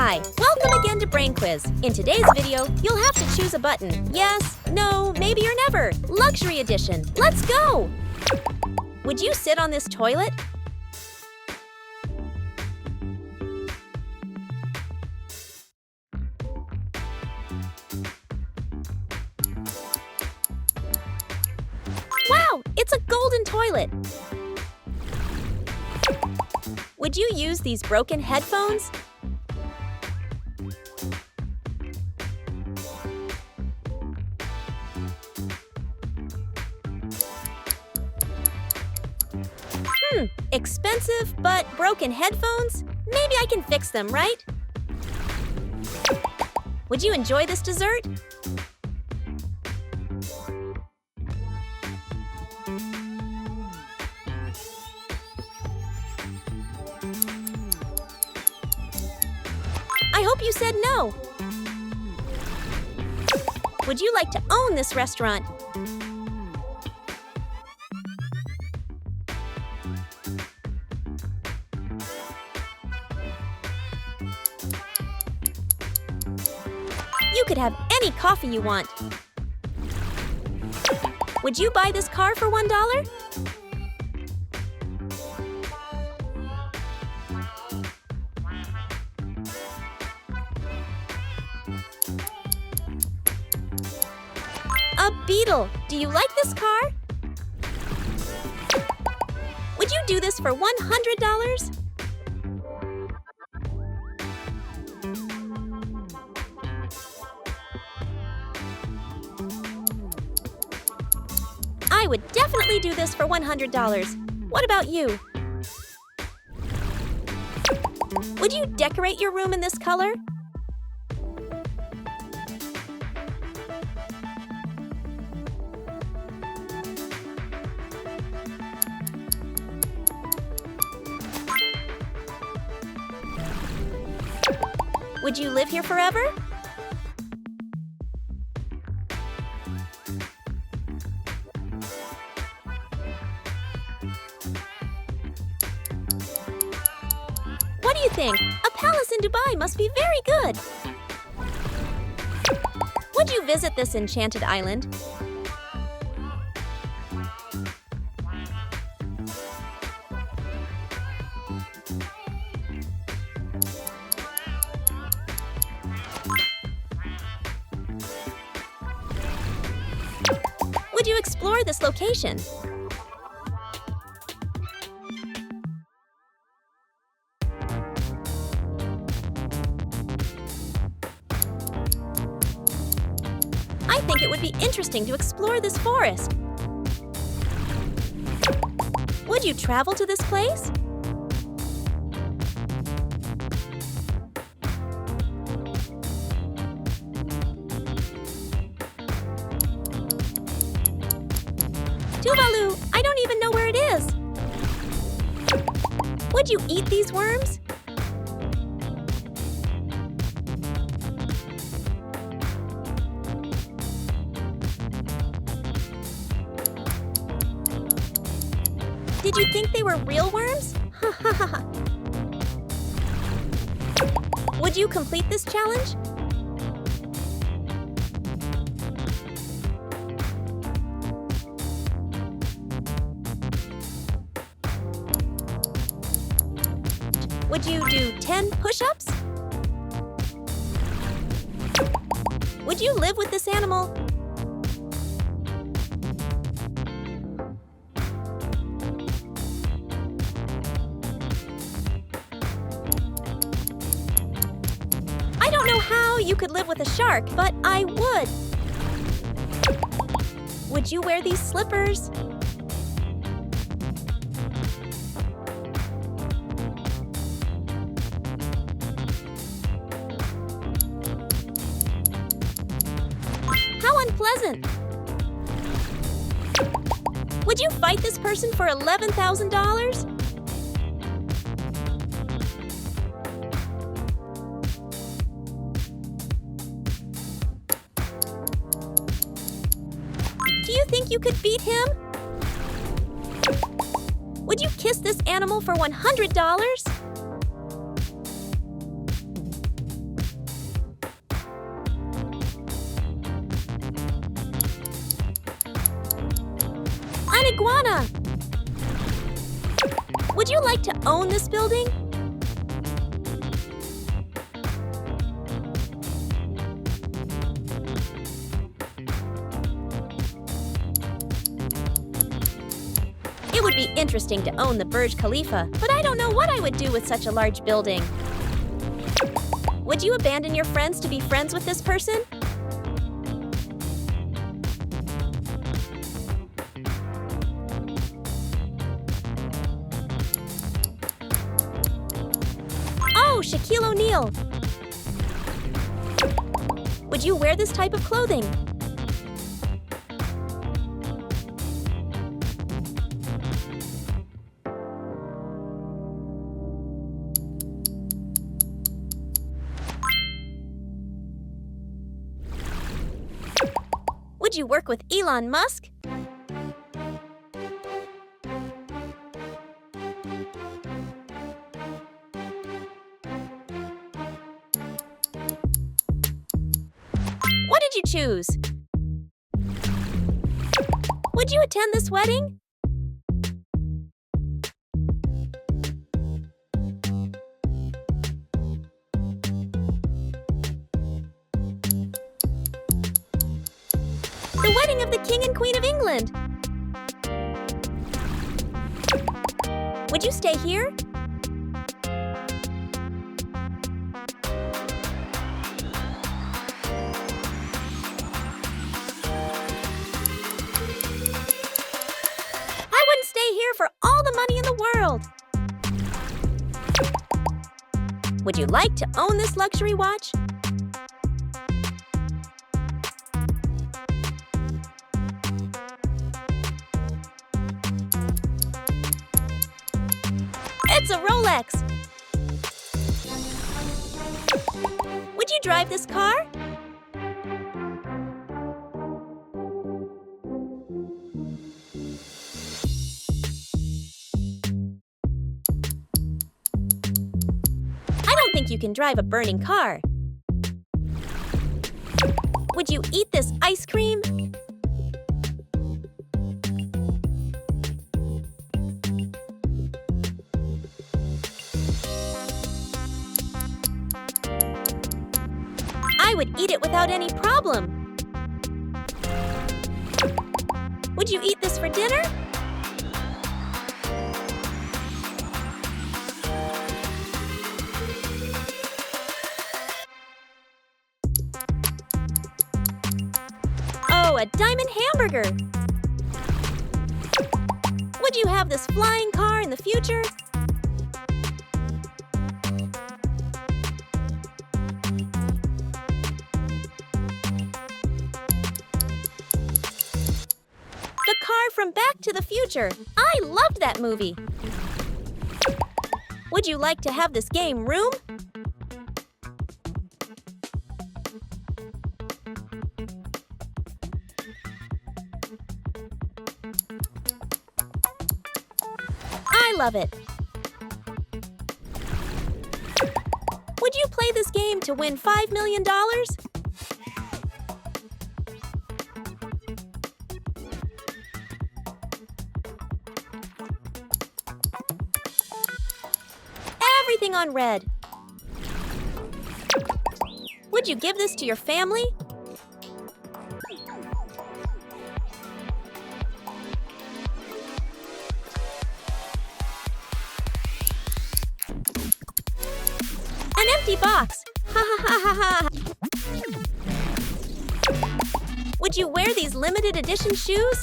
Hi, welcome again to Brain Quiz. In today's video, you'll have to choose a button. Yes, no, maybe or never. Luxury edition. Let's go! Would you sit on this toilet? Wow, it's a golden toilet. Would you use these broken headphones? Expensive but broken headphones? Maybe I can fix them, right? Would you enjoy this dessert? I hope you said no. Would you like to own this restaurant? You could have any coffee you want. Would you buy this car for $1? A Beetle. Do you like this car? Would you do this for $100? I would definitely do this for $100. What about you? Would you decorate your room in this color? Would you live here forever? What do you think? A palace in Dubai must be very good. Would you visit this enchanted island? Would you explore this location? I think it would be interesting to explore this forest. Would you travel to this place? Tuvalu, I don't even know where it is. Would you eat these worms? Did you think they were real worms? Would you complete this challenge? Would you do 10 push-ups? Would you live with this animal? I don't know how you could live with a shark, but I would. Would you wear these slippers? How unpleasant! Would you fight this person for $11,000? Do you think you could beat him? Would you kiss this animal for $100? iguana! Would you like to own this building? It would be interesting to own the Burj Khalifa, but I don't know what I would do with such a large building. Would you abandon your friends to be friends with this person? Oh, Shaquille O'Neal! Would you wear this type of clothing? Would you work with Elon Musk? What did you choose? Would you attend this wedding? The wedding of the King and Queen of England. Would you stay here? I wouldn't stay here for all the money in the world. Would you like to own this luxury watch? It's a Rolex! Would you drive this car? I don't think you can drive a burning car. Would you eat this ice cream? I would eat it without any problem. Would you eat this for dinner? Oh, a diamond hamburger! Would you have this flying car in the future? The car from Back to the Future. I loved that movie. Would you like to have this game room? I love it. Would you play this game to win $5 million? Everything on red. Would you give this to your family? An empty box. Ha ha ha ha ha. Would you wear these limited edition shoes?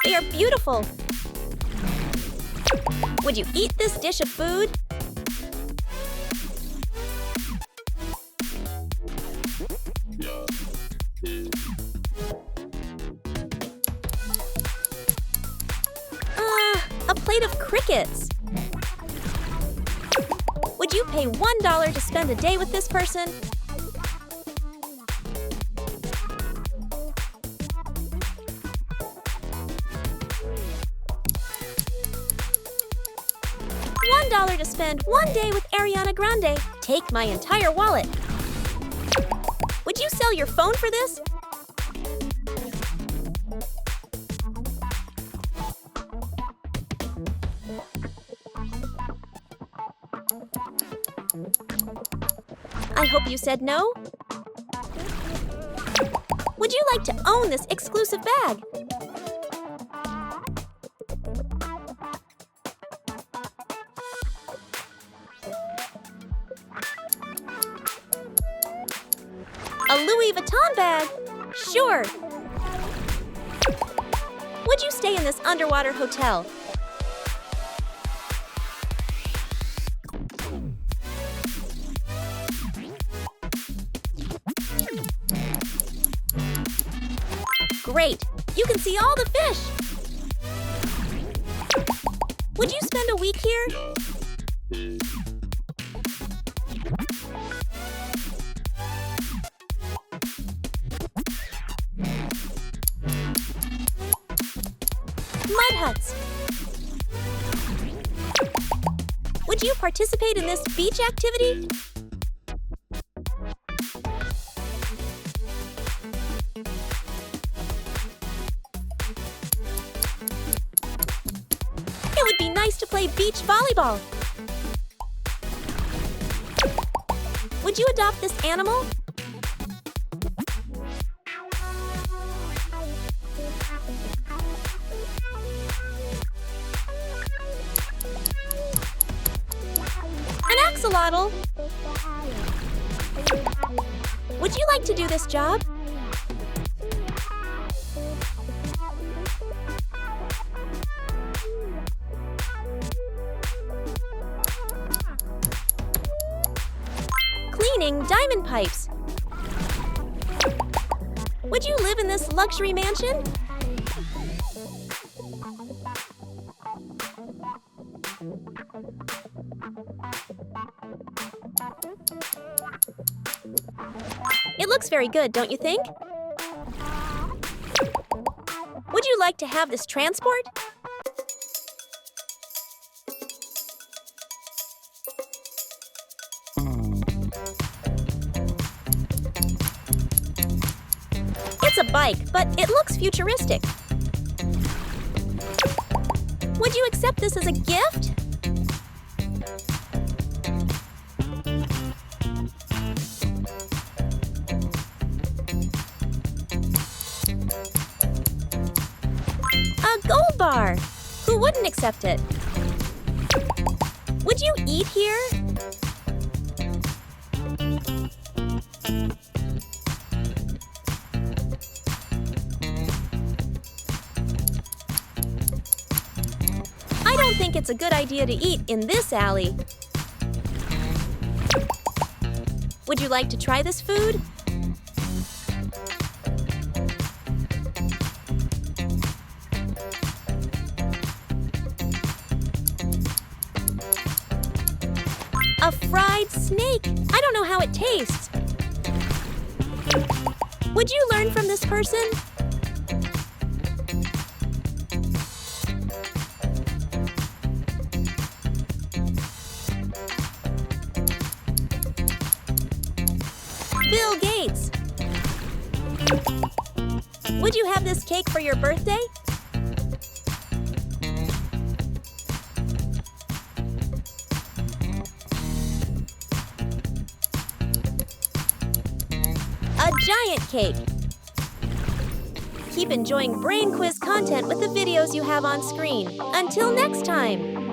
They are beautiful. Would you eat this dish of food? A plate of crickets. Would you pay $1 to spend a day with this person? $1 to spend one day with Ariana Grande. Take my entire wallet. Would you sell your phone for this? I hope you said no. Would you like to own this exclusive bag? A Louis Vuitton bag? Sure. Would you stay in this underwater hotel? Great! You can see all the fish! Would you spend a week here? Mud huts! Would you participate in this beach activity? It would be nice to play beach volleyball. Would you adopt this animal? An axolotl? Would you like to do this job? Cleaning diamond pipes. Would you live in this luxury mansion? It looks very good, don't you think? Would you like to have this transport? It's a bike, but it looks futuristic. Would you accept this as a gift? A gold bar! Who wouldn't accept it? Would you eat here? I don't think it's a good idea to eat in this alley. Would you like to try this food? A fried snake! I don't know how it tastes. Would you learn from this person? Bill Gates! Would you have this cake for your birthday? A giant cake! Keep enjoying Brain Quiz content with the videos you have on screen. Until next time!